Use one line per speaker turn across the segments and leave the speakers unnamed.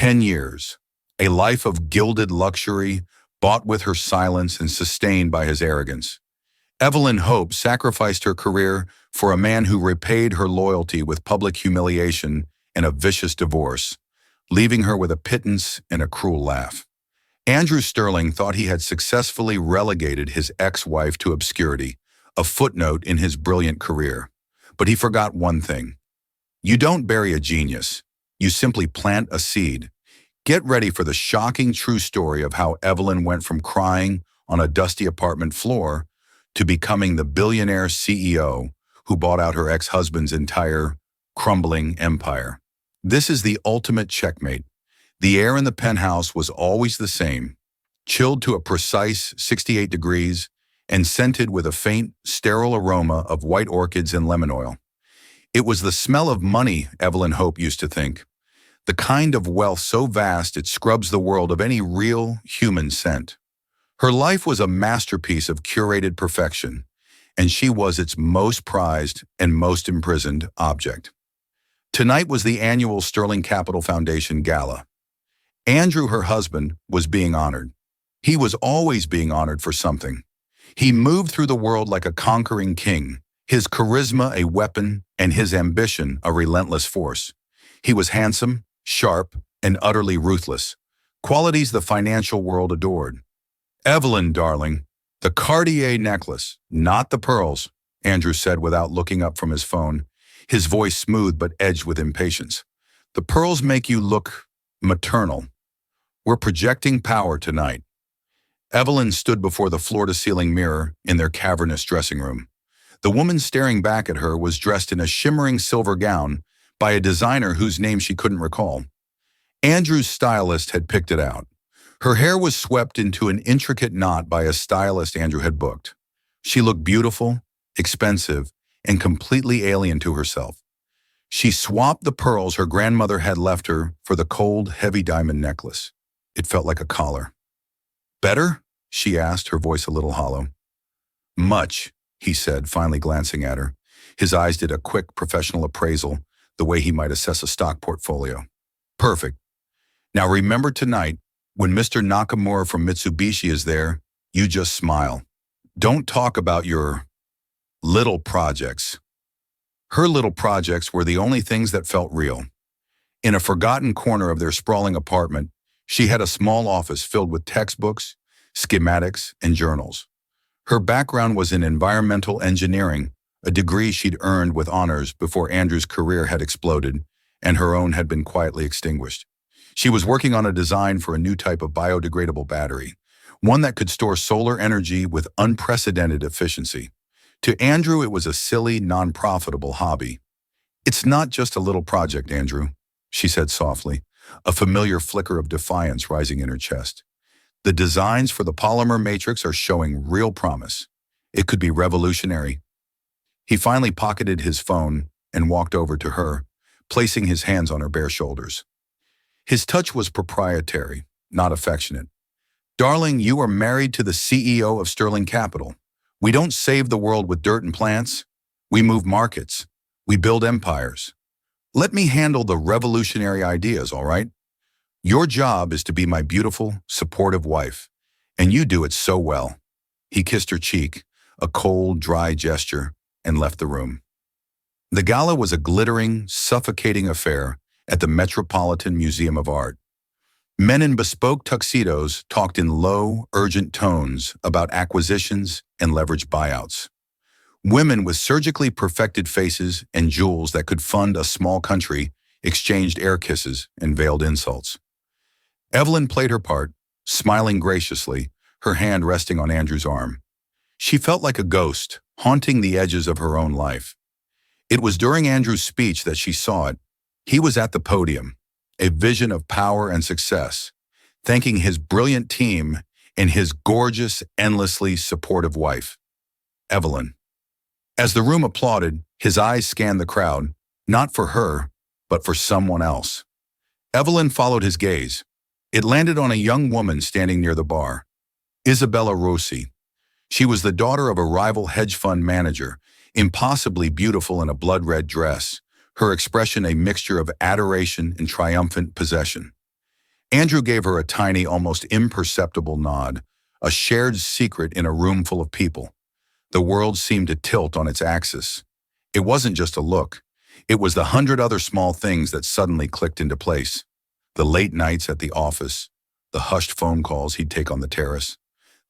10 years, a life of gilded luxury, bought with her silence and sustained by his arrogance. Evelyn Hope sacrificed her career for a man who repaid her loyalty with public humiliation and a vicious divorce, leaving her with a pittance and a cruel laugh. Andrew Sterling thought he had successfully relegated his ex-wife to obscurity, a footnote in his brilliant career. But he forgot one thing. You don't bury a genius. You simply plant a seed. Get ready for the shocking true story of how Evelyn went from crying on a dusty apartment floor to becoming the billionaire CEO who bought out her ex-husband's entire crumbling empire. This is the ultimate checkmate. The air in the penthouse was always the same, chilled to a precise 68 degrees and scented with a faint, sterile aroma of white orchids and lemon oil. It was the smell of money, Evelyn Hope used to think. The kind of wealth so vast it scrubs the world of any real human scent. Her life was a masterpiece of curated perfection, and she was its most prized and most imprisoned object. Tonight was the annual Sterling Capital Foundation Gala. Andrew, her husband, was being honored. He was always being honored for something. He moved through the world like a conquering king, his charisma a weapon and his ambition a relentless force. He was handsome, sharp, and utterly ruthless, qualities the financial world adored. "Evelyn, darling, the Cartier necklace, not the pearls," Andrew said without looking up from his phone, his voice smooth but edged with impatience. "The pearls make you look maternal. We're projecting power tonight." Evelyn stood before the floor-to-ceiling mirror in their cavernous dressing room. The woman staring back at her was dressed in a shimmering silver gown by a designer whose name she couldn't recall. Andrew's stylist had picked it out. Her hair was swept into an intricate knot by a stylist Andrew had booked. She looked beautiful, expensive, and completely alien to herself. She swapped the pearls her grandmother had left her for the cold, heavy diamond necklace. It felt like a collar. "Better?" she asked, her voice a little hollow. "Much," he said, finally glancing at her. His eyes did a quick professional appraisal, the way he might assess a stock portfolio. "Perfect. Now remember tonight, when Mr. Nakamura from Mitsubishi is there, you just smile. Don't talk about your little projects." Her little projects were the only things that felt real. In a forgotten corner of their sprawling apartment, she had a small office filled with textbooks, schematics, and journals. Her background was in environmental engineering, a degree she'd earned with honors before Andrew's career had exploded and her own had been quietly extinguished. She was working on a design for a new type of biodegradable battery, one that could store solar energy with unprecedented efficiency. To Andrew, it was a silly, non-profitable hobby. "It's not just a little project, Andrew," she said softly, a familiar flicker of defiance rising in her chest. "The designs for the polymer matrix are showing real promise. It could be revolutionary." He finally pocketed his phone and walked over to her, placing his hands on her bare shoulders. His touch was proprietary, not affectionate. "Darling, you are married to the CEO of Sterling Capital. We don't save the world with dirt and plants. We move markets. We build empires. Let me handle the revolutionary ideas, all right? Your job is to be my beautiful, supportive wife, and you do it so well." He kissed her cheek, a cold, dry gesture, and left the room. The gala was a glittering, suffocating affair at the Metropolitan Museum of Art. Men in bespoke tuxedos talked in low, urgent tones about acquisitions and leveraged buyouts. Women with surgically perfected faces and jewels that could fund a small country exchanged air kisses and veiled insults. Evelyn played her part, smiling graciously, her hand resting on Andrew's arm. She felt like a ghost, haunting the edges of her own life. It was during Andrew's speech that she saw it. He was at the podium, a vision of power and success, thanking his brilliant team and his gorgeous, endlessly supportive wife, Evelyn. As the room applauded, his eyes scanned the crowd, not for her, but for someone else. Evelyn followed his gaze. It landed on a young woman standing near the bar, Isabella Rossi. She was the daughter of a rival hedge fund manager, impossibly beautiful in a blood-red dress, her expression a mixture of adoration and triumphant possession. Andrew gave her a tiny, almost imperceptible nod, a shared secret in a room full of people. The world seemed to tilt on its axis. It wasn't just a look. It was the 100 other small things that suddenly clicked into place. The late nights at the office, the hushed phone calls he'd take on the terrace,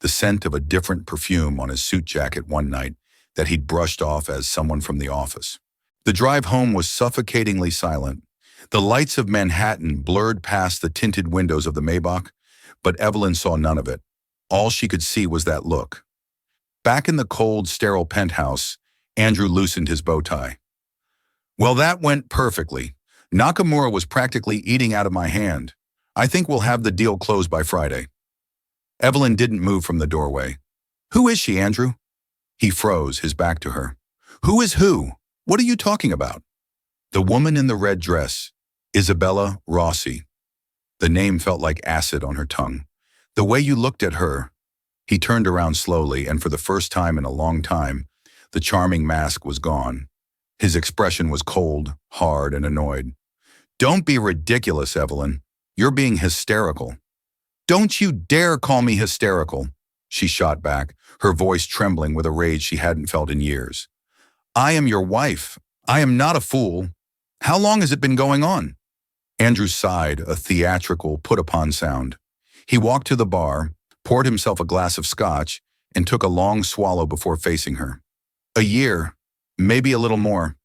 the scent of a different perfume on his suit jacket one night that he'd brushed off as someone from the office. The drive home was suffocatingly silent. The lights of Manhattan blurred past the tinted windows of the Maybach, but Evelyn saw none of it. All she could see was that look. Back in the cold, sterile penthouse, Andrew loosened his bow tie. Well, that went perfectly. Nakamura was practically eating out of my hand. I think we'll have the deal closed by Friday. Evelyn didn't move from the doorway. Who is she, Andrew? He froze, his back to her. Who is who? What are you talking about? The woman in the red dress, Isabella Rossi. The name felt like acid on her tongue. The way you looked at her. He turned around slowly, and for the first time in a long time, the charming mask was gone. His expression was cold, hard, and annoyed. Don't be ridiculous, Evelyn. You're being hysterical. Don't you dare call me hysterical, she shot back, her voice trembling with a rage she hadn't felt in years. I am your wife. I am not a fool. How long has it been going on? Andrew sighed, a theatrical, put-upon sound. He walked to the bar, poured himself a glass of scotch, and took a long swallow before facing her. A year, maybe a little more.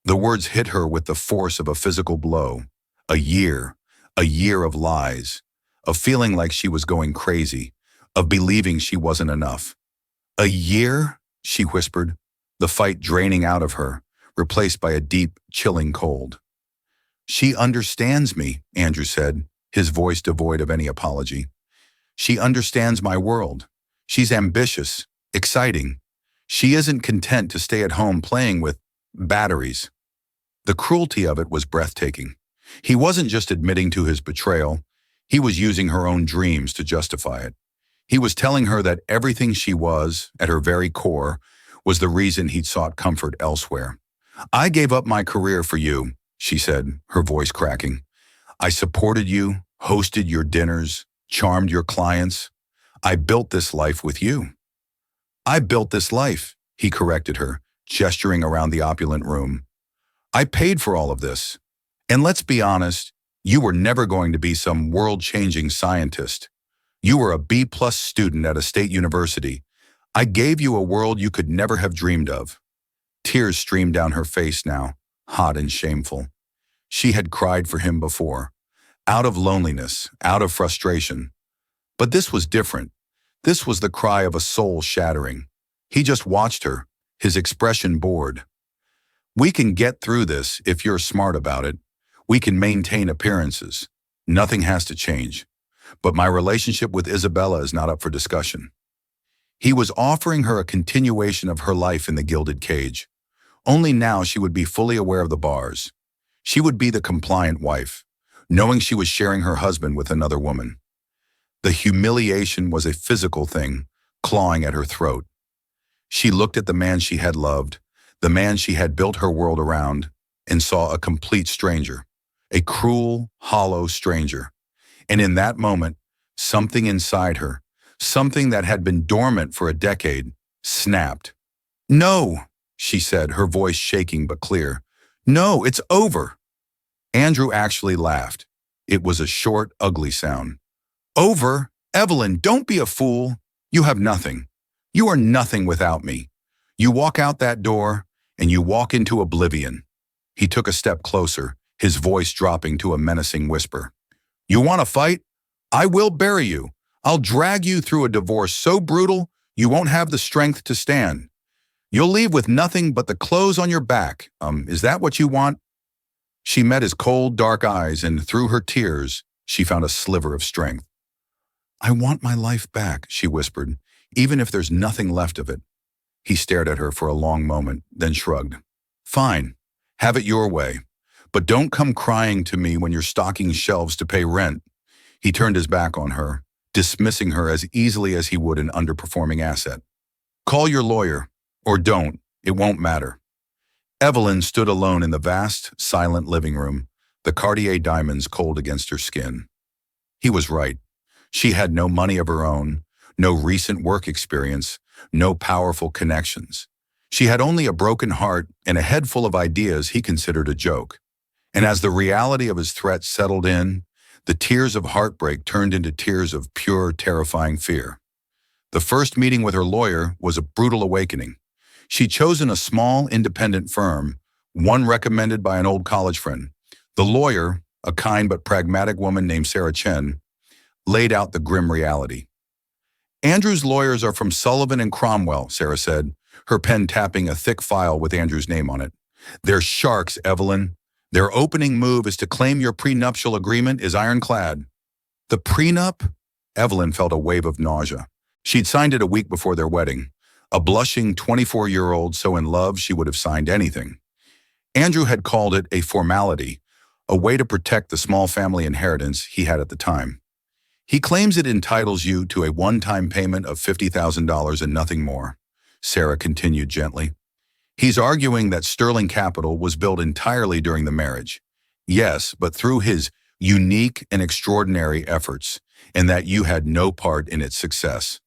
The words hit her with the force of a physical blow. A year of lies, of feeling like she was going crazy, of believing she wasn't enough. A year, she whispered, the fight draining out of her, replaced by a deep, chilling cold. She understands me, Andrew said, his voice devoid of any apology. She understands my world. She's ambitious, exciting. She isn't content to stay at home playing with batteries. The cruelty of it was breathtaking. He wasn't just admitting to his betrayal. He was using her own dreams to justify it. He was telling her that everything she was, at her very core, was the reason he'd sought comfort elsewhere. I gave up my career for you, she said, her voice cracking. I supported you, hosted your dinners, charmed your clients. I built this life with you. I built this life, he corrected her, gesturing around the opulent room. I paid for all of this. And let's be honest, you were never going to be some world-changing scientist. You were a B-plus student at a state university. I gave you a world you could never have dreamed of. Tears streamed down her face now, hot and shameful. She had cried for him before, out of loneliness, out of frustration. But this was different. This was the cry of a soul shattering. He just watched her, his expression bored. We can get through this if you're smart about it. We can maintain appearances. Nothing has to change. But my relationship with Isabella is not up for discussion. He was offering her a continuation of her life in the gilded cage. Only now she would be fully aware of the bars. She would be the compliant wife, knowing she was sharing her husband with another woman. The humiliation was a physical thing, clawing at her throat. She looked at the man she had loved, the man she had built her world around, and saw a complete stranger, a cruel, hollow stranger. And in that moment, something inside her, something that had been dormant for a decade, snapped. No, she said, her voice shaking but clear. No, it's over. Andrew actually laughed. It was a short, ugly sound. Over? Evelyn, don't be a fool. You have nothing. You are nothing without me. You walk out that door, and you walk into oblivion. He took a step closer, his voice dropping to a menacing whisper. You want to fight? I will bury you. I'll drag you through a divorce so brutal you won't have the strength to stand. You'll leave with nothing but the clothes on your back. Is that what you want? She met his cold, dark eyes, and through her tears, she found a sliver of strength. I want my life back, she whispered, even if there's nothing left of it. He stared at her for a long moment, then shrugged. Fine, have it your way, but don't come crying to me when you're stocking shelves to pay rent. He turned his back on her, dismissing her as easily as he would an underperforming asset. Call your lawyer, or don't, it won't matter. Evelyn stood alone in the vast, silent living room, the Cartier diamonds cold against her skin. He was right. She had no money of her own, no recent work experience, no powerful connections. She had only a broken heart and a head full of ideas he considered a joke. And as the reality of his threat settled in, the tears of heartbreak turned into tears of pure, terrifying fear. The first meeting with her lawyer was a brutal awakening. She'd chosen a small, independent firm, one recommended by an old college friend. The lawyer, a kind but pragmatic woman named Sarah Chen, laid out the grim reality. Andrew's lawyers are from Sullivan and Cromwell, Sarah said, her pen tapping a thick file with Andrew's name on it. They're sharks, Evelyn. Their opening move is to claim your prenuptial agreement is ironclad. The prenup? Evelyn felt a wave of nausea. She'd signed it a week before their wedding, a blushing 24-year-old so in love she would have signed anything. Andrew had called it a formality, a way to protect the small family inheritance he had at the time. He claims it entitles you to a one-time payment of $50,000 and nothing more, Sarah continued gently. He's arguing that Sterling Capital was built entirely during the marriage. Yes, but through his unique and extraordinary efforts, and that you had no part in its success.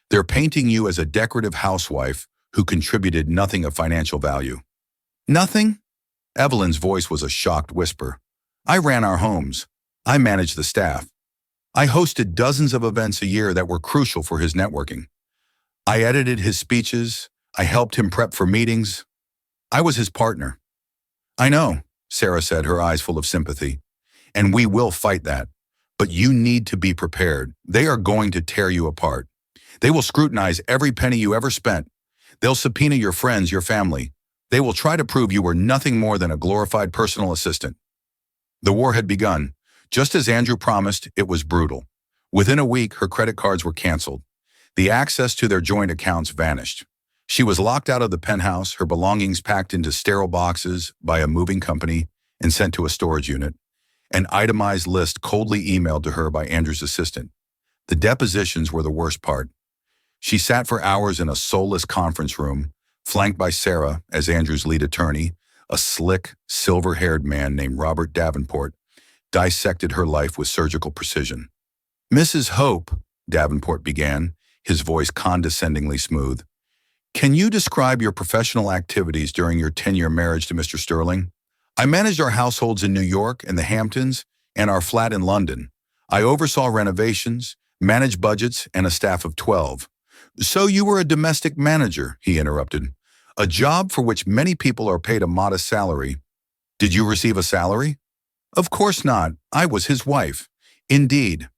They're painting you as a decorative housewife who contributed nothing of financial value. Nothing? Evelyn's voice was a shocked whisper. I ran our homes. I managed the staff. I hosted dozens of events a year that were crucial for his networking. I edited his speeches. I helped him prep for meetings. I was his partner. I know, Sarah said, her eyes full of sympathy. And we will fight that. But you need to be prepared. They are going to tear you apart. They will scrutinize every penny you ever spent. They'll subpoena your friends, your family. They will try to prove you were nothing more than a glorified personal assistant. The war had begun. Just as Andrew promised, it was brutal. Within a week, her credit cards were canceled. The access to their joint accounts vanished. She was locked out of the penthouse, her belongings packed into sterile boxes by a moving company and sent to a storage unit. An itemized list coldly emailed to her by Andrew's assistant. The depositions were the worst part. She sat for hours in a soulless conference room, flanked by Sarah as Andrew's lead attorney, a slick, silver-haired man named Robert Davenport, dissected her life with surgical precision. Mrs. Hope, Davenport began, his voice condescendingly smooth, can you describe your professional activities during your 10-year marriage to Mr. Sterling? I managed our households in New York and the Hamptons and our flat in London. I oversaw renovations, managed budgets, and a staff of 12. So you were a domestic manager, he interrupted. A job for which many people are paid a modest salary. Did you receive a salary? Of course not. I was his wife. Indeed.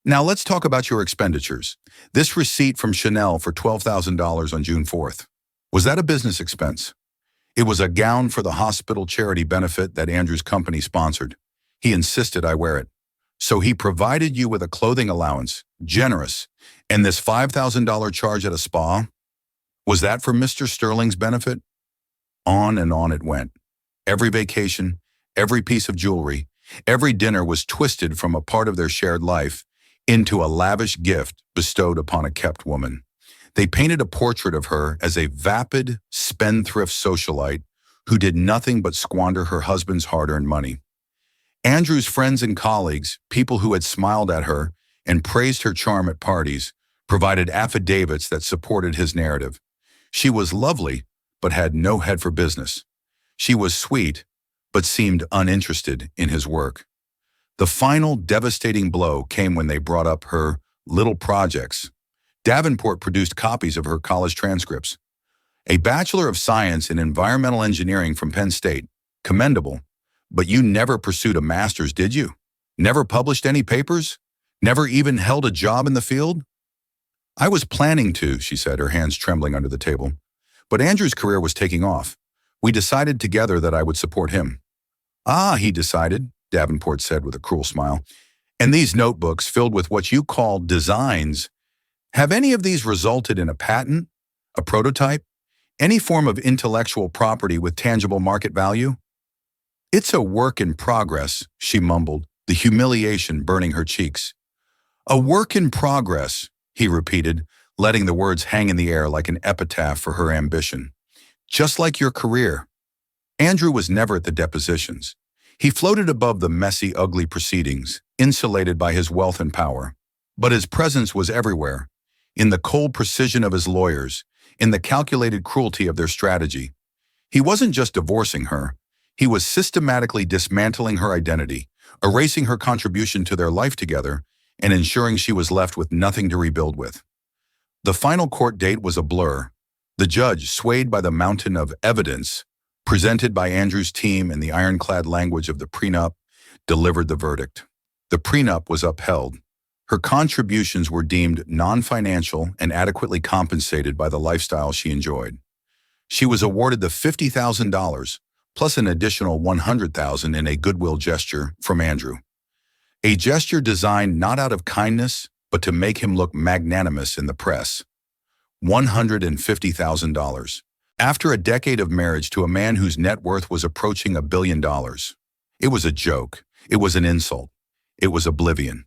Now let's talk about your expenditures. This receipt from Chanel for $12,000 on June 4th. Was that a business expense? It was a gown for the hospital charity benefit that Andrew's company sponsored. He insisted I wear it. So he provided you with a clothing allowance, generous, and this $5,000 charge at a spa? Was that for Mr. Sterling's benefit? On and on it went. Every vacation, every piece of jewelry, every dinner was twisted from a part of their shared life into a lavish gift bestowed upon a kept woman. They painted a portrait of her as a vapid, spendthrift socialite who did nothing but squander her husband's hard-earned money. Andrew's friends and colleagues, people who had smiled at her and praised her charm at parties, provided affidavits that supported his narrative. She was lovely, but had no head for business. She was sweet, but seemed uninterested in his work. The final devastating blow came when they brought up her little projects. Davenport produced copies of her college transcripts. A Bachelor of Science in Environmental Engineering from Penn State. Commendable. But you never pursued a master's, did you? Never published any papers? Never even held a job in the field? I was planning to, she said, her hands trembling under the table. But Andrew's career was taking off. We decided together that I would support him. Ah, he decided, Davenport said with a cruel smile. And these notebooks filled with what you call designs, have any of these resulted in a patent, a prototype, any form of intellectual property with tangible market value? It's a work in progress, she mumbled, the humiliation burning her cheeks. A work in progress, he repeated, letting the words hang in the air like an epitaph for her ambition. Just like your career. Andrew was never at the depositions. He floated above the messy, ugly proceedings, insulated by his wealth and power. But his presence was everywhere, in the cold precision of his lawyers, in the calculated cruelty of their strategy. He wasn't just divorcing her, he was systematically dismantling her identity, erasing her contribution to their life together, and ensuring she was left with nothing to rebuild with. The final court date was a blur. The judge, swayed by the mountain of evidence presented by Andrew's team in the ironclad language of the prenup, delivered the verdict. The prenup was upheld. Her contributions were deemed non-financial and adequately compensated by the lifestyle she enjoyed. She was awarded the $50,000 plus an additional $100,000 in a goodwill gesture from Andrew. A gesture designed not out of kindness, but to make him look magnanimous in the press. $150,000. After a decade of marriage to a man whose net worth was approaching $1 billion. It was a joke. It was an insult. It was oblivion.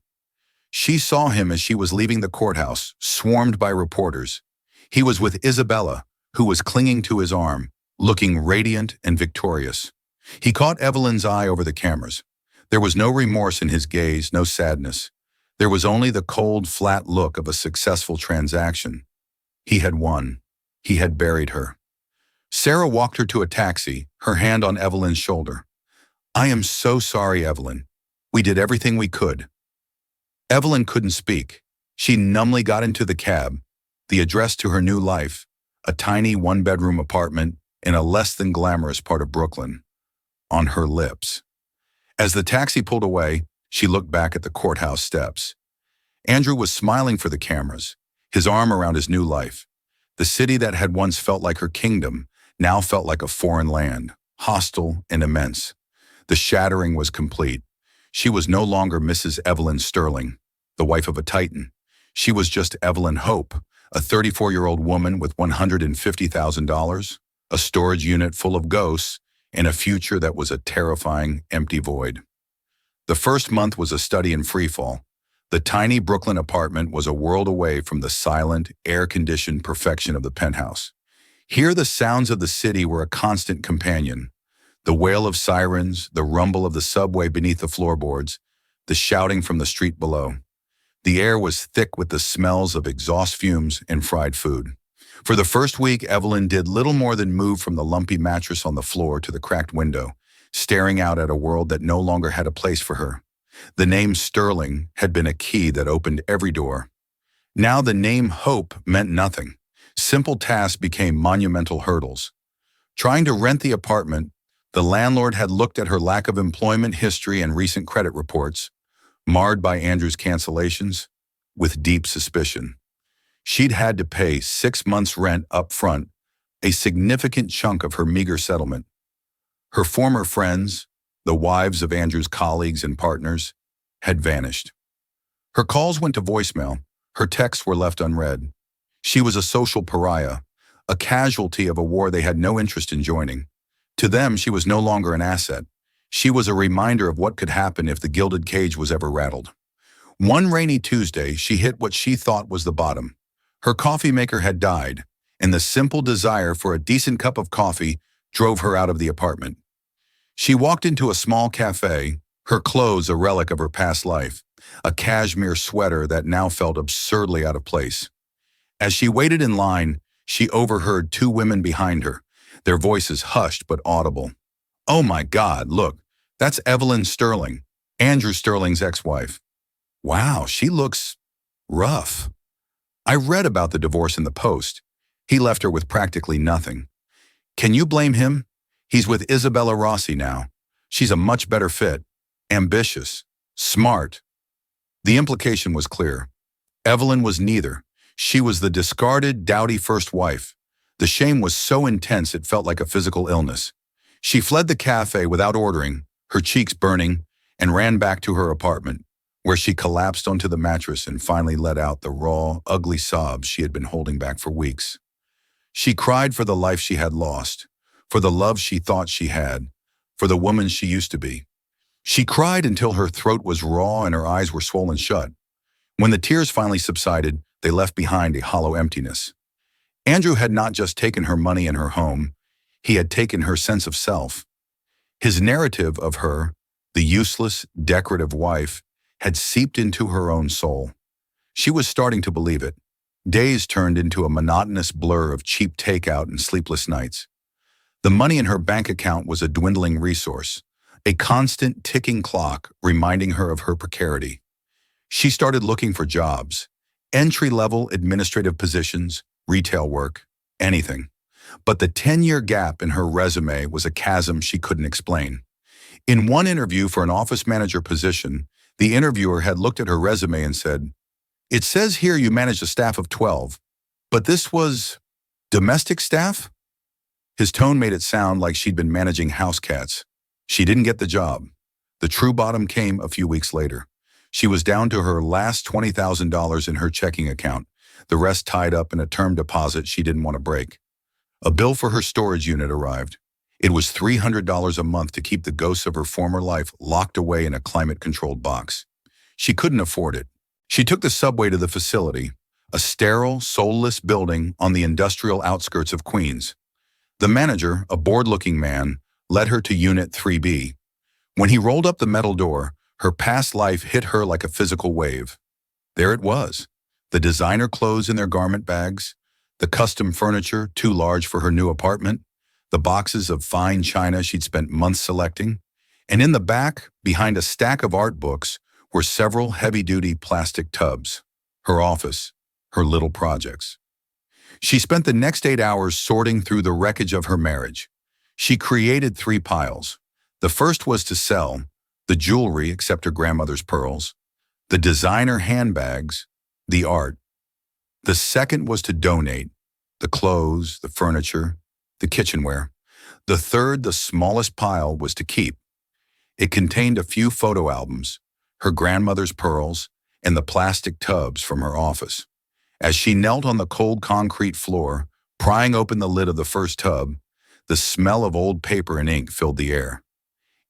She saw him as she was leaving the courthouse, swarmed by reporters. He was with Isabella, who was clinging to his arm, looking radiant and victorious. He caught Evelyn's eye over the cameras. There was no remorse in his gaze, no sadness. There was only the cold, flat look of a successful transaction. He had won. He had buried her. Sarah walked her to a taxi, her hand on Evelyn's shoulder. "I am so sorry, Evelyn. We did everything we could." Evelyn couldn't speak. She numbly got into the cab, the address to her new life, a tiny one-bedroom apartment in a less than glamorous part of Brooklyn, on her lips. As the taxi pulled away, she looked back at the courthouse steps. Andrew was smiling for the cameras, his arm around his new life. The city that had once felt like her kingdom now felt like a foreign land, hostile and immense. The shattering was complete. She was no longer Mrs. Evelyn Sterling, the wife of a titan. She was just Evelyn Hope, a 34-year-old woman with $150,000, a storage unit full of ghosts, and a future that was a terrifying, empty void. The first month was a study in freefall. The tiny Brooklyn apartment was a world away from the silent, air-conditioned perfection of the penthouse. Here the sounds of the city were a constant companion. The wail of sirens, the rumble of the subway beneath the floorboards, the shouting from the street below. The air was thick with the smells of exhaust fumes and fried food. For the first week, Evelyn did little more than move from the lumpy mattress on the floor to the cracked window, staring out at a world that no longer had a place for her. The name Sterling had been a key that opened every door. Now the name Hope meant nothing. Simple tasks became monumental hurdles. Trying to rent the apartment, the landlord had looked at her lack of employment history and recent credit reports, marred by Andrew's cancellations, with deep suspicion. She'd had to pay 6 months' rent up front, a significant chunk of her meager settlement. Her former friends, the wives of Andrew's colleagues and partners, had vanished. Her calls went to voicemail, her texts were left unread. She was a social pariah, a casualty of a war they had no interest in joining. To them, she was no longer an asset. She was a reminder of what could happen if the gilded cage was ever rattled. One rainy Tuesday, she hit what she thought was the bottom. Her coffee maker had died, and the simple desire for a decent cup of coffee drove her out of the apartment. She walked into a small cafe, her clothes a relic of her past life, a cashmere sweater that now felt absurdly out of place. As she waited in line, she overheard 2 women behind her, their voices hushed but audible. "Oh my God, look, that's Evelyn Sterling, Andrew Sterling's ex-wife. Wow, she looks rough. I read about the divorce in the Post. He left her with practically nothing. Can you blame him? He's with Isabella Rossi now. She's a much better fit, ambitious, smart." The implication was clear. Evelyn was neither. She was the discarded, dowdy first wife. The shame was so intense it felt like a physical illness. She fled the cafe without ordering, her cheeks burning, and ran back to her apartment, where she collapsed onto the mattress and finally let out the raw, ugly sobs she had been holding back for weeks. She cried for the life she had lost, for the love she thought she had, for the woman she used to be. She cried until her throat was raw and her eyes were swollen shut. When the tears finally subsided, they left behind a hollow emptiness. Andrew had not just taken her money and her home, he had taken her sense of self. His narrative of her, the useless, decorative wife, had seeped into her own soul. She was starting to believe it. Days turned into a monotonous blur of cheap takeout and sleepless nights. The money in her bank account was a dwindling resource, a constant ticking clock reminding her of her precarity. She started looking for jobs, entry-level administrative positions, retail work, anything. But the 10-year gap in her resume was a chasm she couldn't explain. In one interview for an office manager position, the interviewer had looked at her resume and said, "It says here you managed a staff of 12, but this was domestic staff?" His tone made it sound like she'd been managing house cats. She didn't get the job. The true bottom came a few weeks later. She was down to her last $20,000 in her checking account, the rest tied up in a term deposit she didn't want to break. A bill for her storage unit arrived. It was $300 a month to keep the ghosts of her former life locked away in a climate-controlled box. She couldn't afford it. She took the subway to the facility, a sterile, soulless building on the industrial outskirts of Queens. The manager, a bored-looking man, led her to Unit 3B. When he rolled up the metal door, her past life hit her like a physical wave. There it was, the designer clothes in their garment bags, the custom furniture too large for her new apartment, the boxes of fine china she'd spent months selecting, and in the back, behind a stack of art books, were several heavy-duty plastic tubs. Her office, her little projects. She spent the next 8 hours sorting through the wreckage of her marriage. She created 3 piles. The first was to sell, the jewelry except her grandmother's pearls, the designer handbags, the art. The second was to donate, the clothes, the furniture, the kitchenware. The third, the smallest pile, was to keep. It contained a few photo albums, her grandmother's pearls, and the plastic tubs from her office. As she knelt on the cold concrete floor, prying open the lid of the first tub, the smell of old paper and ink filled the air.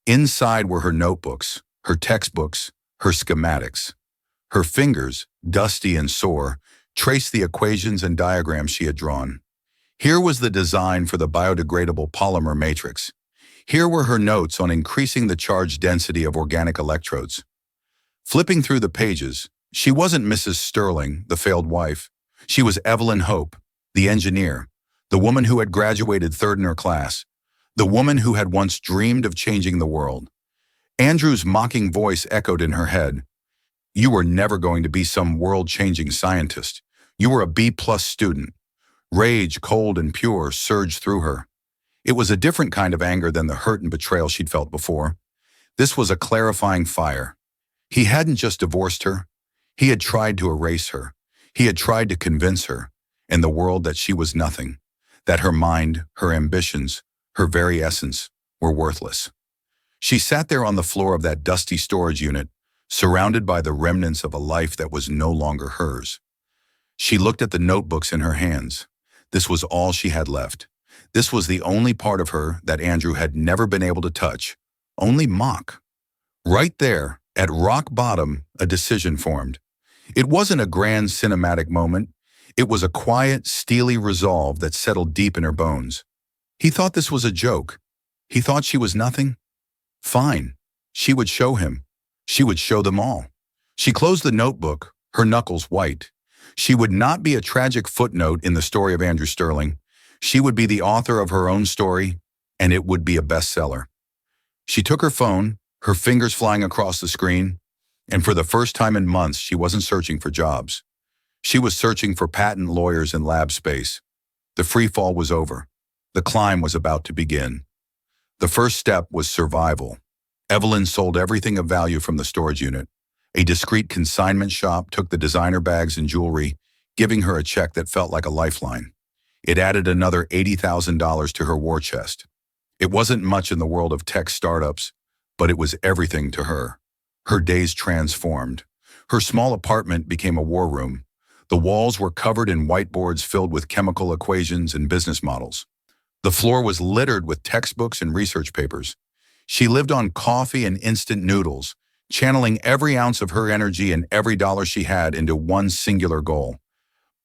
Inside were her notebooks, her textbooks, her schematics. Her fingers, dusty and sore, traced the equations and diagrams she had drawn. Here was the design for the biodegradable polymer matrix. Here were her notes on increasing the charge density of organic electrodes. Flipping through the pages, she wasn't Mrs. Sterling, the failed wife. She was Evelyn Hope, the engineer, the woman who had graduated 3rd in her class, the woman who had once dreamed of changing the world. Andrew's mocking voice echoed in her head. "You were never going to be some world-changing scientist. You were a B-plus student." Rage, cold and pure, surged through her. It was a different kind of anger than the hurt and betrayal she'd felt before. This was a clarifying fire. He hadn't just divorced her. He had tried to erase her. He had tried to convince her, and the world, that she was nothing, that her mind, her ambitions, her very essence were worthless. She sat there on the floor of that dusty storage unit, surrounded by the remnants of a life that was no longer hers. She looked at the notebooks in her hands. This was all she had left. This was the only part of her that Andrew had never been able to touch, only mock. Right there, at rock bottom, a decision formed. It wasn't a grand cinematic moment. It was a quiet, steely resolve that settled deep in her bones. He thought this was a joke. He thought she was nothing. Fine. She would show him. She would show them all. She closed the notebook, her knuckles white. She would not be a tragic footnote in the story of Andrew Sterling. She would be the author of her own story, and it would be a bestseller. She took her phone, her fingers flying across the screen, and for the first time in months, she wasn't searching for jobs. She was searching for patent lawyers in lab space. The free fall was over. The climb was about to begin. The first step was survival. Evelyn sold everything of value from the storage unit. A discreet consignment shop took the designer bags and jewelry, giving her a check that felt like a lifeline. It added another $80,000 to her war chest. It wasn't much in the world of tech startups, but it was everything to her. Her days transformed. Her small apartment became a war room. The walls were covered in whiteboards filled with chemical equations and business models. The floor was littered with textbooks and research papers. She lived on coffee and instant noodles, channeling every ounce of her energy and every dollar she had into one singular goal: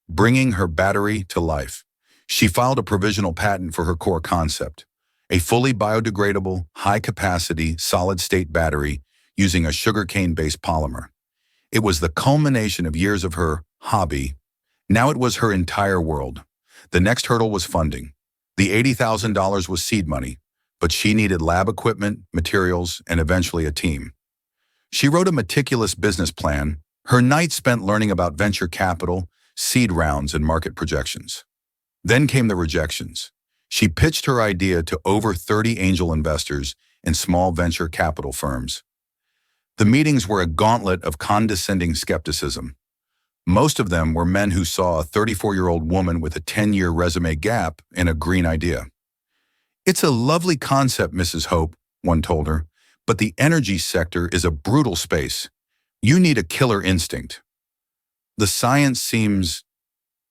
bringing her battery to life. She filed a provisional patent for her core concept, a fully biodegradable, high-capacity, solid-state battery using a sugarcane-based polymer. It was the culmination of years of her hobby. Now it was her entire world. The next hurdle was funding. The $80,000 was seed money, but she needed lab equipment, materials, and eventually a team. She wrote a meticulous business plan, her nights spent learning about venture capital, seed rounds, and market projections. Then came the rejections. She pitched her idea to over 30 angel investors and small venture capital firms. The meetings were a gauntlet of condescending skepticism. Most of them were men who saw a 34-year-old woman with a 10-year resume gap in a green idea. "It's a lovely concept, Mrs. Hope," one told her, "but the energy sector is a brutal space. You need a killer instinct." "The science seems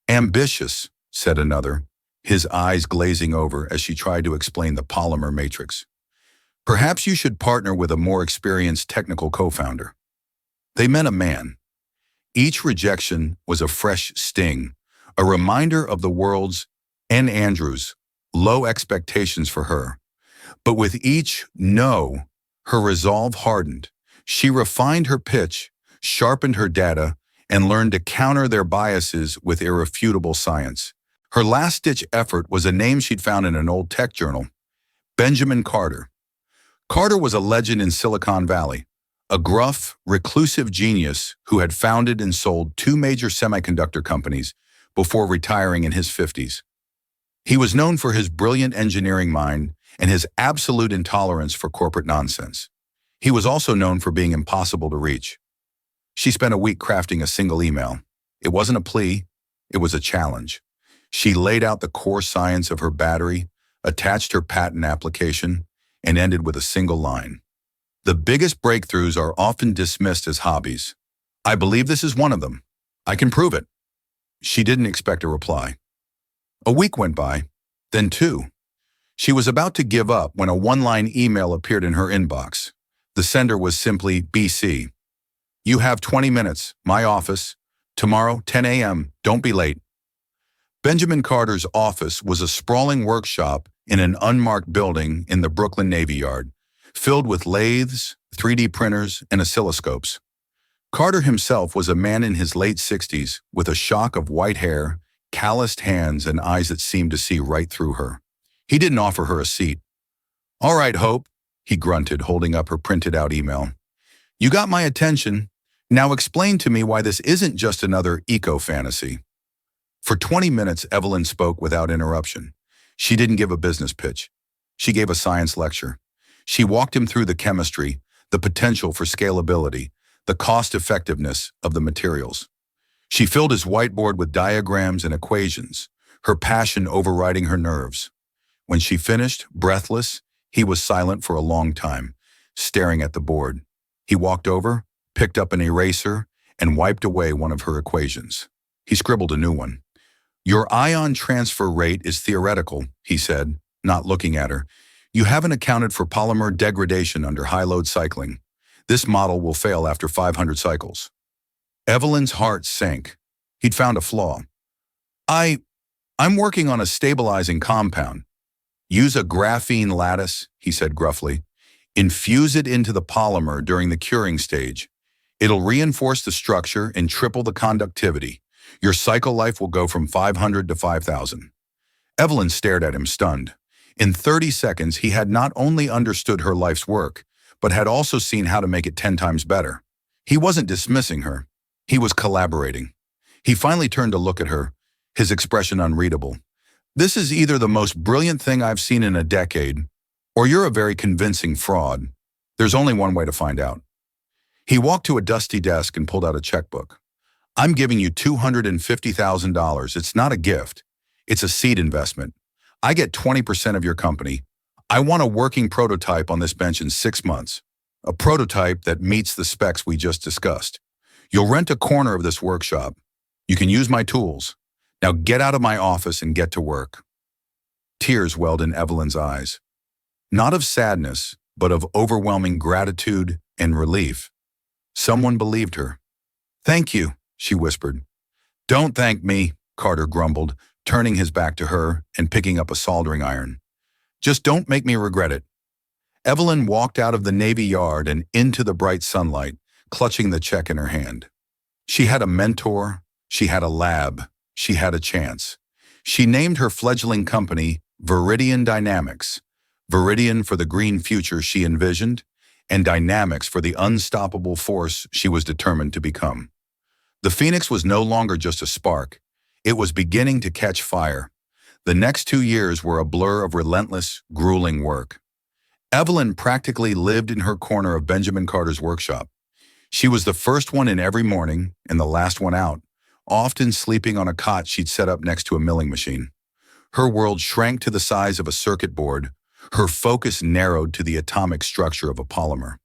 ambitious," said another, his eyes glazing over as she tried to explain the polymer matrix. "Perhaps you should partner with a more experienced technical co-founder." They met a man. Each rejection was a fresh sting, a reminder of the world's N. Andrews' low expectations for her. But with each no, her resolve hardened. She refined her pitch, sharpened her data, and learned to counter their biases with irrefutable science. Her last-ditch effort was a name she'd found in an old tech journal: Benjamin Carter. Carter was a legend in Silicon Valley, a gruff, reclusive genius who had founded and sold 2 major semiconductor companies before retiring in his 50s. He was known for his brilliant engineering mind and his absolute intolerance for corporate nonsense. He was also known for being impossible to reach. She spent a week crafting a single email. It wasn't a plea, it was a challenge. She laid out the core science of her battery, attached her patent application, and ended with a single line: "The biggest breakthroughs are often dismissed as hobbies. I believe this is one of them. I can prove it." She didn't expect a reply. A week went by, then 2. She was about to give up when a one-line email appeared in her inbox. The sender was simply BC. "You have 20 minutes, my office. Tomorrow, 10 a.m., don't be late." Benjamin Carter's office was a sprawling workshop in an unmarked building in the Brooklyn Navy Yard, filled with lathes, 3D printers, and oscilloscopes. Carter himself was a man in his late 60s with a shock of white hair, calloused hands, and eyes that seemed to see right through her. He didn't offer her a seat. "All right, Hope," he grunted, holding up her printed-out email. "You got my attention. Now explain to me why this isn't just another eco-fantasy." For 20 minutes, Evelyn spoke without interruption. She didn't give a business pitch. She gave a science lecture. She walked him through the chemistry, the potential for scalability, the cost-effectiveness of the materials. She filled his whiteboard with diagrams and equations, her passion overriding her nerves. When she finished, breathless, he was silent for a long time, staring at the board. He walked over, picked up an eraser, and wiped away one of her equations. He scribbled a new one. "Your ion transfer rate is theoretical," he said, not looking at her. "You haven't accounted for polymer degradation under high-load cycling. This model will fail after 500 cycles." Evelyn's heart sank. He'd found a flaw. I'm working on a stabilizing compound." "Use a graphene lattice," he said gruffly. "Infuse it into the polymer during the curing stage. It'll reinforce the structure and triple the conductivity. Your cycle life will go from 500 to 5,000. Evelyn stared at him, stunned. In 30 seconds, he had not only understood her life's work, but had also seen how to make it 10 times better. He wasn't dismissing her. He was collaborating. He finally turned to look at her, his expression unreadable. "This is either the most brilliant thing I've seen in a decade, or you're a very convincing fraud. There's only one way to find out." He walked to a dusty desk and pulled out a checkbook. "I'm giving you $250,000. It's not a gift. It's a seed investment. I get 20% of your company. I want a working prototype on this bench in 6 months. A prototype that meets the specs we just discussed. You'll rent a corner of this workshop. You can use my tools. Now get out of my office and get to work." Tears welled in Evelyn's eyes. Not of sadness, but of overwhelming gratitude and relief. Someone believed her. "Thank you," she whispered. "Don't thank me," Carter grumbled, turning his back to her and picking up a soldering iron. "Just don't make me regret it." Evelyn walked out of the Navy Yard and into the bright sunlight, clutching the check in her hand. She had a mentor, she had a lab, she had a chance. She named her fledgling company Viridian Dynamics, Viridian for the green future she envisioned, and Dynamics for the unstoppable force she was determined to become. The Phoenix was no longer just a spark. It was beginning to catch fire. The next 2 years were a blur of relentless, grueling work. Evelyn practically lived in her corner of Benjamin Carter's workshop. She was the first one in every morning and the last one out, often sleeping on a cot she'd set up next to a milling machine. Her world shrank to the size of a circuit board. Her focus narrowed to the atomic structure of a polymer.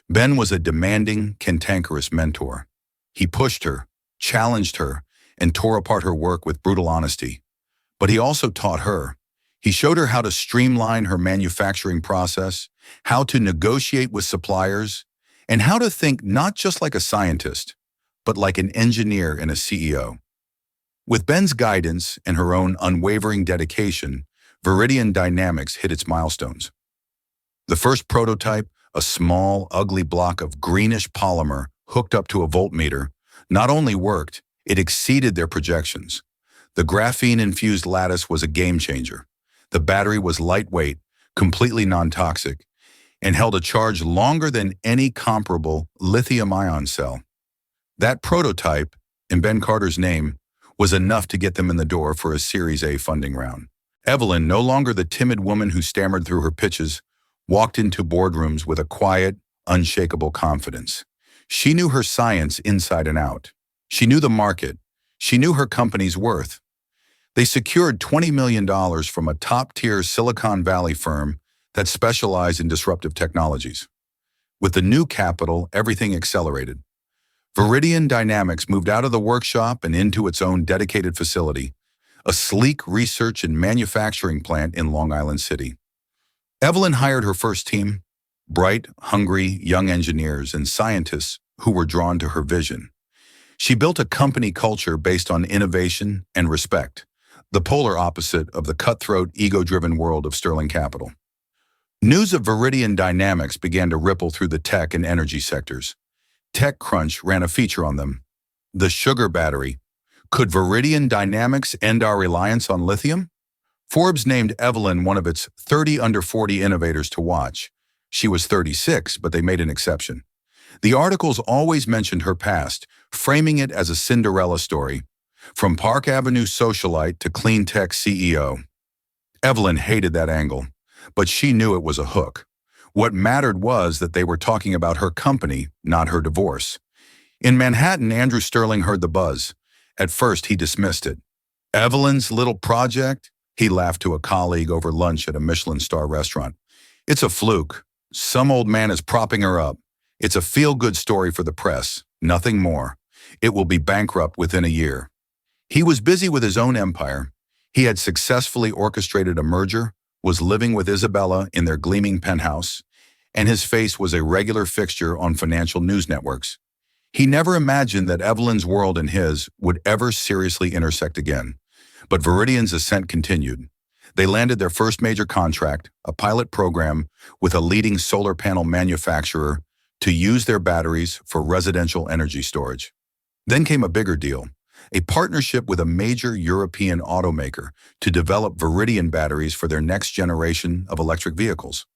Ben was a demanding, cantankerous mentor. He pushed her, challenged her, and tore apart her work with brutal honesty. But he also taught her. He showed her how to streamline her manufacturing process, how to negotiate with suppliers, and how to think not just like a scientist, but like an engineer and a CEO. With Ben's guidance and her own unwavering dedication, Viridian Dynamics hit its milestones. The first prototype, a small, ugly block of greenish polymer hooked up to a voltmeter, not only worked, it exceeded their projections. The graphene-infused lattice was a game-changer. The battery was lightweight, completely non-toxic, and held a charge longer than any comparable lithium-ion cell. That prototype, in Ben Carter's name, was enough to get them in the door for a Series A funding round. Evelyn, no longer the timid woman who stammered through her pitches, walked into boardrooms with a quiet, unshakable confidence. She knew her science inside and out. She knew the market. She knew her company's worth. They secured $20 million from a top-tier Silicon Valley firm that specialized in disruptive technologies. With the new capital, everything accelerated. Viridian Dynamics moved out of the workshop and into its own dedicated facility, a sleek research and manufacturing plant in Long Island City. Evelyn hired her first team, bright, hungry, young engineers and scientists who were drawn to her vision. She built a company culture based on innovation and respect, the polar opposite of the cutthroat, ego-driven world of Sterling Capital. News of Viridian Dynamics began to ripple through the tech and energy sectors. TechCrunch ran a feature on them. The sugar battery. Could Viridian Dynamics end our reliance on lithium? Forbes named Evelyn one of its 30 under 40 innovators to watch. She was 36, but they made an exception. The articles always mentioned her past, framing it as a Cinderella story, from Park Avenue socialite to clean tech CEO. Evelyn hated that angle, but she knew it was a hook. What mattered was that they were talking about her company, not her divorce. In Manhattan, Andrew Sterling heard the buzz. At first, he dismissed it. Evelyn's little project? He laughed to a colleague over lunch at a Michelin star restaurant. It's a fluke. Some old man is propping her up. It's a feel-good story for the press, nothing more. It will be bankrupt within a year. He was busy with his own empire. He had successfully orchestrated a merger, was living with Isabella in their gleaming penthouse, and his face was a regular fixture on financial news networks. He never imagined that Evelyn's world and his would ever seriously intersect again. But Viridian's ascent continued. They landed their first major contract, a pilot program with a leading solar panel manufacturer to use their batteries for residential energy storage. Then came a bigger deal, a partnership with a major European automaker to develop Viridian batteries for their next generation of electric vehicles.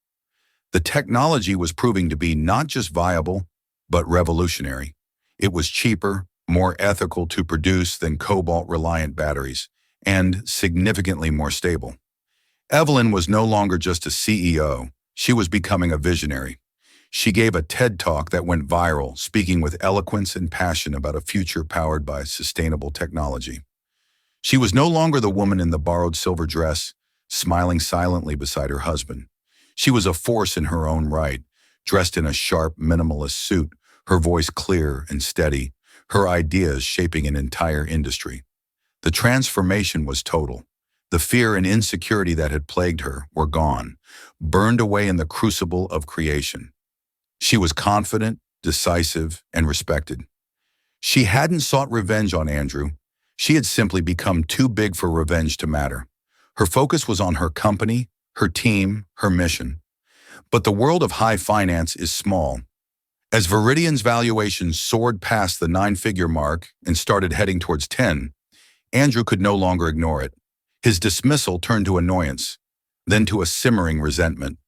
The technology was proving to be not just viable, but revolutionary. It was cheaper, more ethical to produce than cobalt-reliant batteries, and significantly more stable. Evelyn was no longer just a CEO, she was becoming a visionary. She gave a TED Talk that went viral, speaking with eloquence and passion about a future powered by sustainable technology. She was no longer the woman in the borrowed silver dress, smiling silently beside her husband. She was a force in her own right, dressed in a sharp, minimalist suit, her voice clear and steady, her ideas shaping an entire industry. The transformation was total. The fear and insecurity that had plagued her were gone, burned away in the crucible of creation. She was confident, decisive, and respected. She hadn't sought revenge on Andrew. She had simply become too big for revenge to matter. Her focus was on her company, her team, her mission. But the world of high finance is small. As Viridian's valuation soared past the nine-figure mark and started heading towards 10, Andrew could no longer ignore it. His dismissal turned to annoyance, then to a simmering resentment.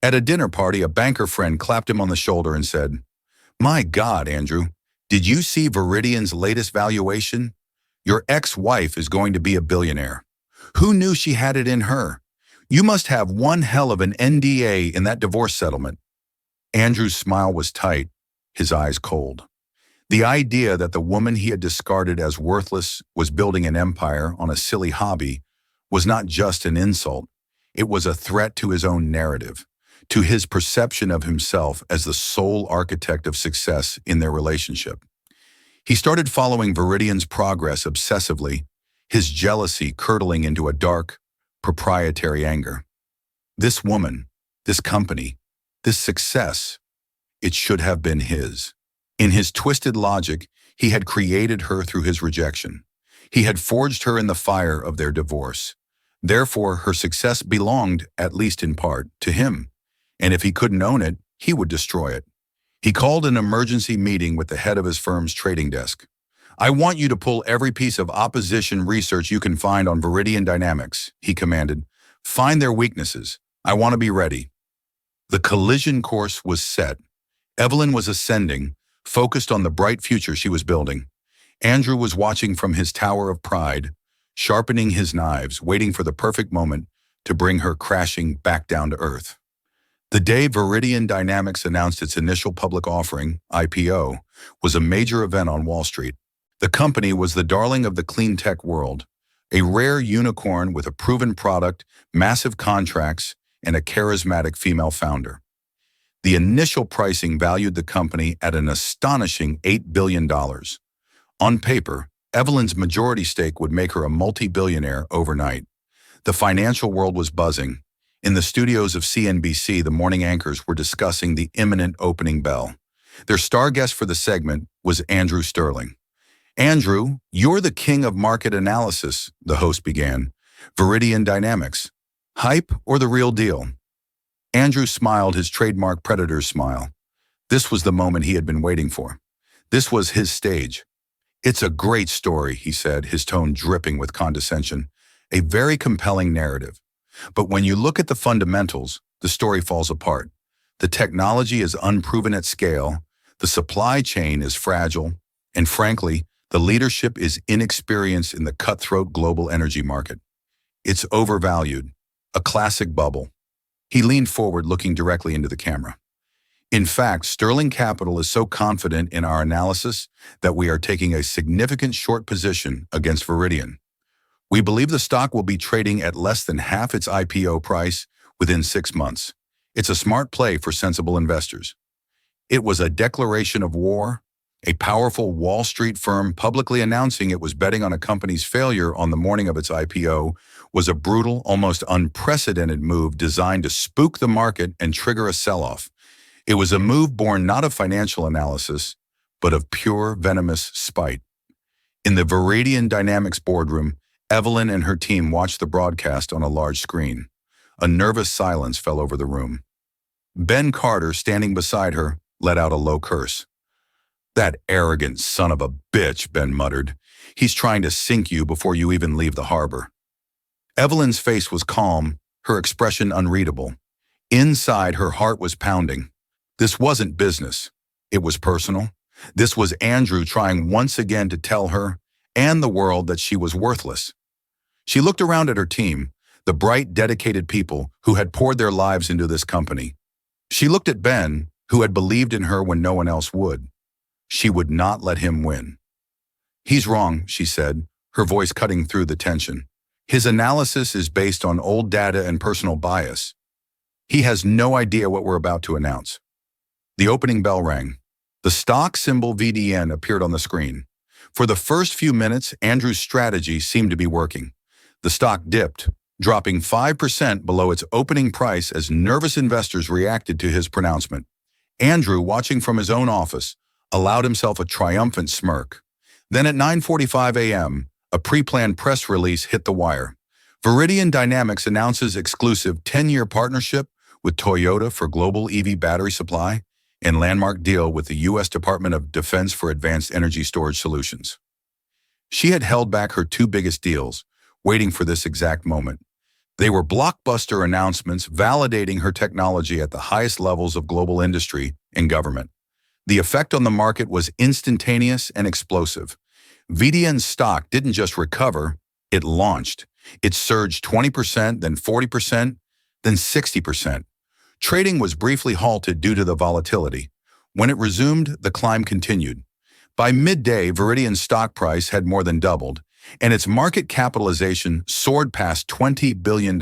At a dinner party, a banker friend clapped him on the shoulder and said, "My God, Andrew, did you see Viridian's latest valuation? Your ex-wife is going to be a billionaire. Who knew she had it in her? You must have one hell of an NDA in that divorce settlement." Andrew's smile was tight, his eyes cold. The idea that the woman he had discarded as worthless was building an empire on a silly hobby was not just an insult. It was a threat to his own narrative, to his perception of himself as the sole architect of success in their relationship. He started following Viridian's progress obsessively, his jealousy curdling into a dark, proprietary anger. This woman, this company, this success, it should have been his. In his twisted logic, he had created her through his rejection. He had forged her in the fire of their divorce. Therefore, her success belonged, at least in part, to him. And if he couldn't own it, he would destroy it. He called an emergency meeting with the head of his firm's trading desk. "I want you to pull every piece of opposition research you can find on Viridian Dynamics," he commanded. "Find their weaknesses. I want to be ready." The collision course was set. Evelyn was ascending, focused on the bright future she was building. Andrew was watching from his tower of pride, sharpening his knives, waiting for the perfect moment to bring her crashing back down to earth. The day Viridian Dynamics announced its initial public offering, IPO, was a major event on Wall Street. The company was the darling of the clean tech world, a rare unicorn with a proven product, massive contracts, and a charismatic female founder. The initial pricing valued the company at an astonishing $8 billion. On paper, Evelyn's majority stake would make her a multi-billionaire overnight. The financial world was buzzing. In the studios of CNBC, the morning anchors were discussing the imminent opening bell. Their star guest for the segment was Andrew Sterling. "Andrew, you're the king of market analysis," the host began. "Viridian Dynamics. Hype or the real deal?" Andrew smiled his trademark predator's smile. This was the moment he had been waiting for. This was his stage. "It's a great story," he said, his tone dripping with condescension. "A very compelling narrative. But when you look at the fundamentals, the story falls apart. The technology is unproven at scale, the supply chain is fragile, and frankly, the leadership is inexperienced in the cutthroat global energy market. It's overvalued. A classic bubble." He leaned forward, looking directly into the camera. "In fact, Sterling Capital is so confident in our analysis that we are taking a significant short position against Viridian. We believe the stock will be trading at less than half its IPO price within 6 months. It's a smart play for sensible investors." It was a declaration of war. A powerful Wall Street firm publicly announcing it was betting on a company's failure on the morning of its IPO was a brutal, almost unprecedented move designed to spook the market and trigger a sell-off. It was a move born not of financial analysis, but of pure, venomous spite. In the Viridian Dynamics boardroom, Evelyn and her team watched the broadcast on a large screen. A nervous silence fell over the room. Ben Carter, standing beside her, let out a low curse. "That arrogant son of a bitch," Ben muttered. "He's trying to sink you before you even leave the harbor." Evelyn's face was calm, her expression unreadable. Inside, her heart was pounding. This wasn't business. It was personal. This was Andrew trying once again to tell her and the world that she was worthless. She looked around at her team, the bright, dedicated people who had poured their lives into this company. She looked at Ben, who had believed in her when no one else would. She would not let him win. "He's wrong," she said, her voice cutting through the tension. "His analysis is based on old data and personal bias. He has no idea what we're about to announce." The opening bell rang. The stock symbol VDN appeared on the screen. For the first few minutes, Andrew's strategy seemed to be working. The stock dipped, dropping 5% below its opening price as nervous investors reacted to his pronouncement. Andrew, watching from his own office, allowed himself a triumphant smirk. Then at 9:45 a.m., a pre-planned press release hit the wire. Viridian Dynamics announces exclusive 10-year partnership with Toyota for global EV battery supply. and landmark deal with the U.S. Department of Defense for Advanced Energy Storage Solutions. She had held back her two biggest deals, waiting for this exact moment. They were blockbuster announcements validating her technology at the highest levels of global industry and government. The effect on the market was instantaneous and explosive. VDN's stock didn't just recover, it launched. It surged 20%, then 40%, then 60%. Trading was briefly halted due to the volatility. When it resumed, the climb continued. By midday, Viridian's stock price had more than doubled, and its market capitalization soared past $20 billion.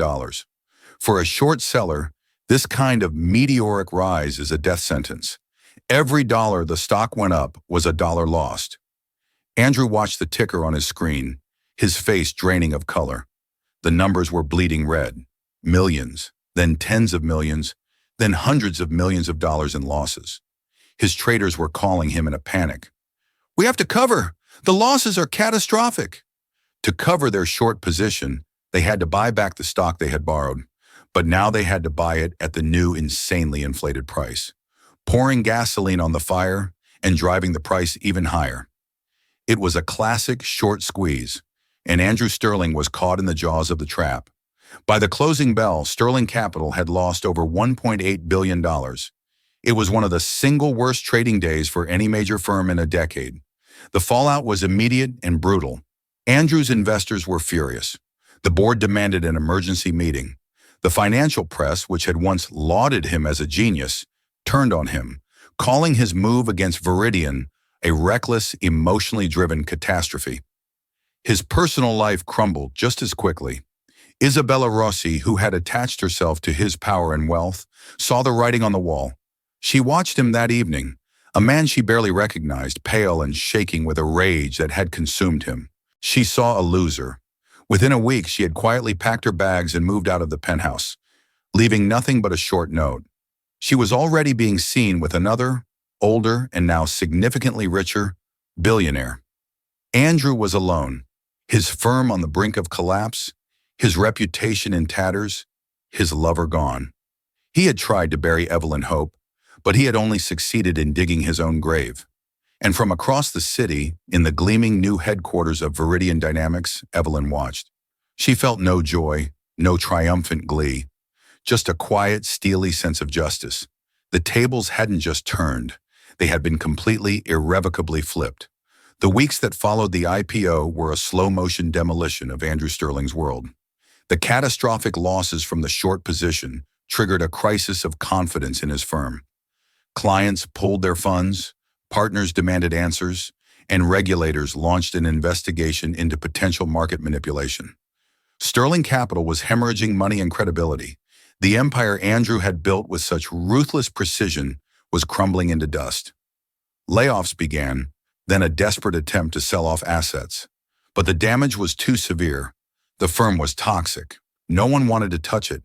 For a short seller, this kind of meteoric rise is a death sentence. Every dollar the stock went up was a dollar lost. Andrew watched the ticker on his screen, his face draining of color. The numbers were bleeding red. Millions, then tens of millions, then hundreds of millions of dollars in losses. His traders were calling him in a panic. "We have to cover! The losses are catastrophic!" To cover their short position, they had to buy back the stock they had borrowed. But now they had to buy it at the new insanely inflated price, pouring gasoline on the fire and driving the price even higher. It was a classic short squeeze, and Andrew Sterling was caught in the jaws of the trap. By the closing bell, Sterling Capital had lost over $1.8 billion. It was one of the single worst trading days for any major firm in a decade. The fallout was immediate and brutal. Andrew's investors were furious. The board demanded an emergency meeting. The financial press, which had once lauded him as a genius, turned on him, calling his move against Viridian a reckless, emotionally driven catastrophe. His personal life crumbled just as quickly. Isabella Rossi, who had attached herself to his power and wealth, saw the writing on the wall. She watched him that evening, a man she barely recognized, pale and shaking with a rage that had consumed him. She saw a loser. Within a week, she had quietly packed her bags and moved out of the penthouse, leaving nothing but a short note. She was already being seen with another, older, and now significantly richer, billionaire. Andrew was alone, his firm on the brink of collapse, his reputation in tatters, his lover gone. He had tried to bury Evelyn Hope, but he had only succeeded in digging his own grave. And from across the city, in the gleaming new headquarters of Viridian Dynamics, Evelyn watched. She felt no joy, no triumphant glee, just a quiet, steely sense of justice. The tables hadn't just turned, they had been completely, irrevocably flipped. The weeks that followed the IPO were a slow-motion demolition of Andrew Sterling's world. The catastrophic losses from the short position triggered a crisis of confidence in his firm. Clients pulled their funds, partners demanded answers, and regulators launched an investigation into potential market manipulation. Sterling Capital was hemorrhaging money and credibility. The empire Andrew had built with such ruthless precision was crumbling into dust. Layoffs began, then a desperate attempt to sell off assets. But the damage was too severe. The firm was toxic. No one wanted to touch it.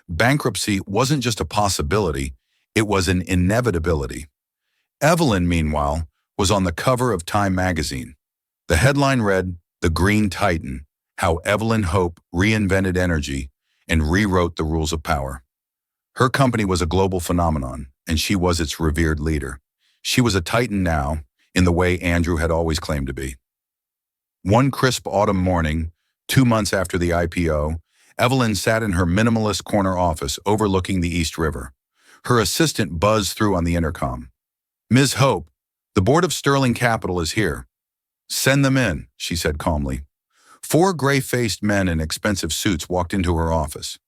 Bankruptcy wasn't just a possibility, it was an inevitability. Evelyn, meanwhile, was on the cover of Time magazine. The headline read, "The Green Titan, How Evelyn Hope Reinvented Energy and Rewrote the Rules of Power." Her company was a global phenomenon, and she was its revered leader. She was a titan now, in the way Andrew had always claimed to be. One crisp autumn morning, 2 months after the IPO, Evelyn sat in her minimalist corner office overlooking the East River. Her assistant buzzed through on the intercom. "Ms. Hope, the board of Sterling Capital is here." "Send them in," she said calmly. 4 gray-faced men in expensive suits walked into her office.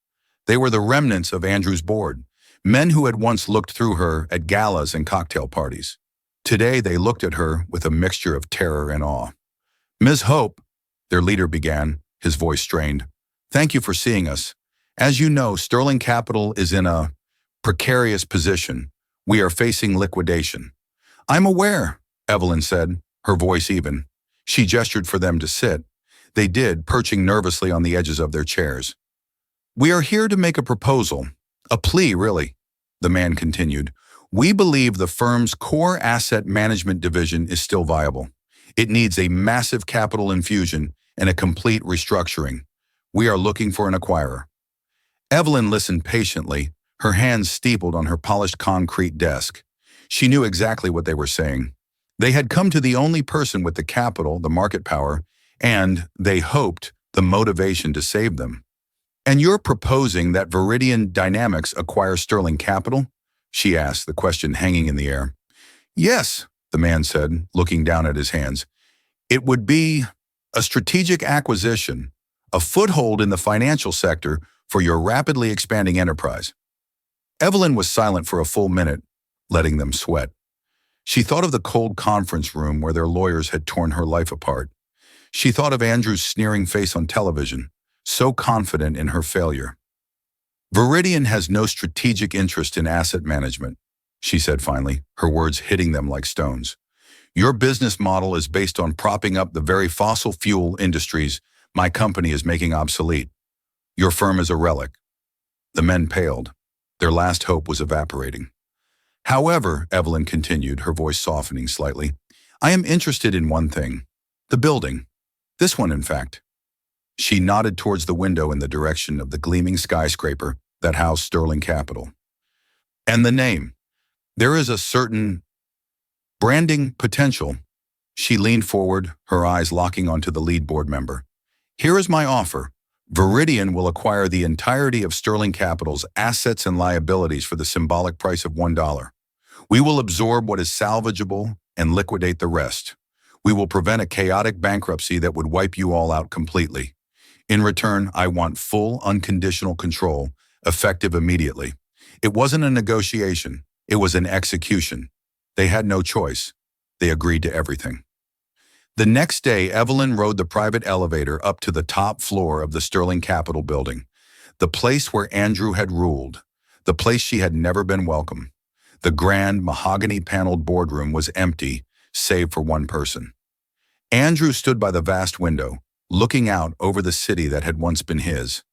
They were the remnants of Andrew's board, men who had once looked through her at galas and cocktail parties. Today they looked at her with a mixture of terror and awe. "Ms. Hope," their leader began, his voice strained, "thank you for seeing us. As you know, Sterling Capital is in a precarious position. We are facing liquidation." "I'm aware," Evelyn said, her voice even. She gestured for them to sit. They did, perching nervously on the edges of their chairs. "We are here to make a proposal, a plea, really," the man continued. "We believe the firm's core asset management division is still viable. It needs a massive capital infusion and a complete restructuring. We are looking for an acquirer." Evelyn listened patiently, her hands steepled on her polished concrete desk. She knew exactly what they were saying. They had come to the only person with the capital, the market power, and, they hoped, the motivation to save them. "And you're proposing that Viridian Dynamics acquire Sterling Capital?" she asked, the question hanging in the air. "Yes," the man said, looking down at his hands. "It would be a strategic acquisition, a foothold in the financial sector for your rapidly expanding enterprise." Evelyn was silent for a full minute, letting them sweat. She thought of the cold conference room where their lawyers had torn her life apart. She thought of Andrew's sneering face on television, so confident in her failure. "Viridian has no strategic interest in asset management," she said finally, her words hitting them like stones. "Your business model is based on propping up the very fossil fuel industries my company is making obsolete. Your firm is a relic." The men paled. Their last hope was evaporating. "However," Evelyn continued, her voice softening slightly, "I am interested in one thing. The building. This one, in fact." She nodded towards the window in the direction of the gleaming skyscraper that housed Sterling Capital. "And the name. There is a certain branding potential." She leaned forward, her eyes locking onto the lead board member. "Here is my offer. Viridian will acquire the entirety of Sterling Capital's assets and liabilities for the symbolic price of $1. We will absorb what is salvageable and liquidate the rest. We will prevent a chaotic bankruptcy that would wipe you all out completely. In return, I want full, unconditional control, effective immediately." It wasn't a negotiation. It was an execution. They had no choice. They agreed to everything. The next day, Evelyn rode the private elevator up to the top floor of the Sterling Capital building, the place where Andrew had ruled, the place she had never been welcome. The grand, mahogany-paneled boardroom was empty, save for one person. Andrew stood by the vast window, looking out over the city that had once been his.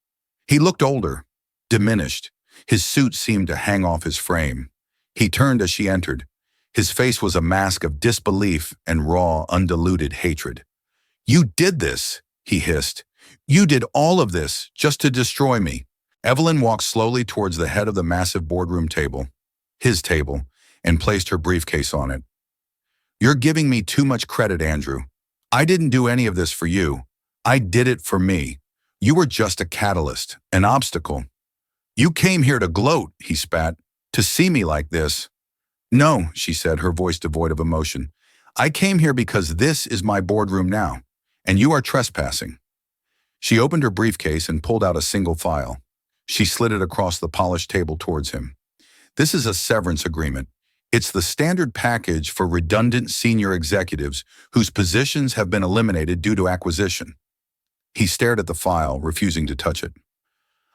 He looked older, diminished. His suit seemed to hang off his frame. He turned as she entered. His face was a mask of disbelief and raw, undiluted hatred. "You did this," he hissed. "You did all of this just to destroy me." Evelyn walked slowly towards the head of the massive boardroom table, his table, and placed her briefcase on it. "You're giving me too much credit, Andrew. I didn't do any of this for you. I did it for me. You were just a catalyst, an obstacle." "You came here to gloat," he spat, "to see me like this." "No," she said, her voice devoid of emotion. "I came here because this is my boardroom now, and you are trespassing." She opened her briefcase and pulled out a single file. She slid it across the polished table towards him. "This is a severance agreement. It's the standard package for redundant senior executives whose positions have been eliminated due to acquisition." He stared at the file, refusing to touch it.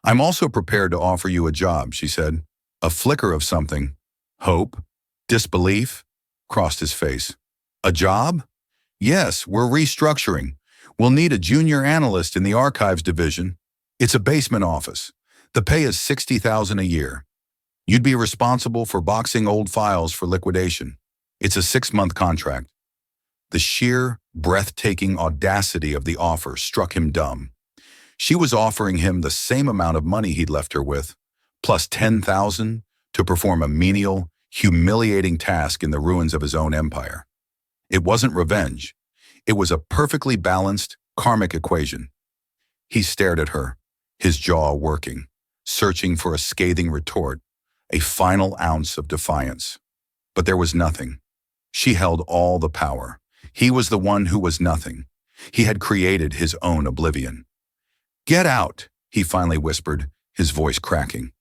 "I'm also prepared to offer you a job," she said. A flicker of something, hope, disbelief, crossed his face. "A job?" "Yes, we're restructuring. We'll need a junior analyst in the archives division. It's a basement office. The pay is $60,000 a year. You'd be responsible for boxing old files for liquidation. It's a 6-month contract." The sheer, breathtaking audacity of the offer struck him dumb. She was offering him the same amount of money he'd left her with, plus $10,000 to perform a menial, humiliating task in the ruins of his own empire. It wasn't revenge. It was a perfectly balanced, karmic equation. He stared at her, his jaw working, searching for a scathing retort, a final ounce of defiance. But there was nothing. She held all the power. He was the one who was nothing. He had created his own oblivion. "Get out," he finally whispered, his voice cracking.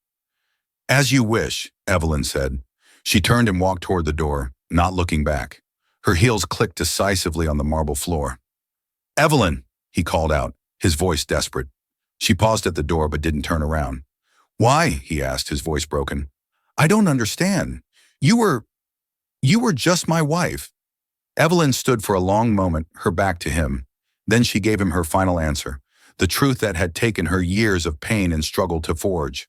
"As you wish," Evelyn said. She turned and walked toward the door, not looking back. Her heels clicked decisively on the marble floor. "Evelyn," he called out, his voice desperate. She paused at the door but didn't turn around. "Why?" he asked, his voice broken. "I don't understand. You were just my wife." Evelyn stood for a long moment, her back to him. Then she gave him her final answer, the truth that had taken her years of pain and struggle to forge.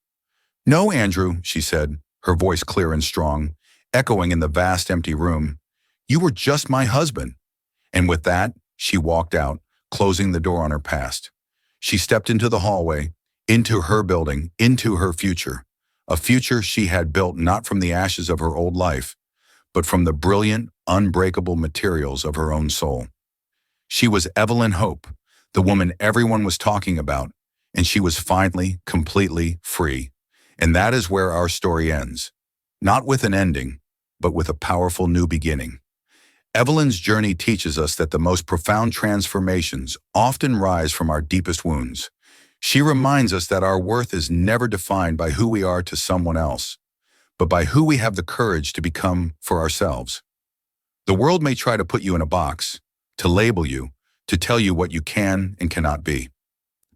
"No, Andrew," she said, her voice clear and strong, echoing in the vast empty room. "You were just my husband." And with that, she walked out, closing the door on her past. She stepped into the hallway, into her building, into her future, a future she had built not from the ashes of her old life, but from the brilliant, unbreakable materials of her own soul. She was Evelyn Hope, the woman everyone was talking about, and she was finally completely free. And that is where our story ends. Not with an ending, but with a powerful new beginning. Evelyn's journey teaches us that the most profound transformations often rise from our deepest wounds. She reminds us that our worth is never defined by who we are to someone else, but by who we have the courage to become for ourselves. The world may try to put you in a box, to label you, to tell you what you can and cannot be.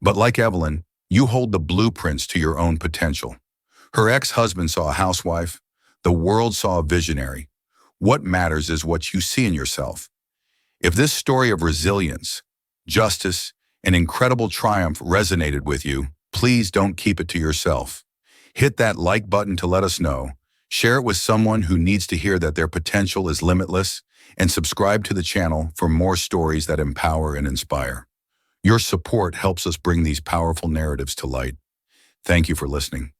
But like Evelyn, you hold the blueprints to your own potential. Her ex-husband saw a housewife. The world saw a visionary. What matters is what you see in yourself. If this story of resilience, justice, and incredible triumph resonated with you, please don't keep it to yourself. Hit that like button to let us know. Share it with someone who needs to hear that their potential is limitless, and subscribe to the channel for more stories that empower and inspire. Your support helps us bring these powerful narratives to light. Thank you for listening.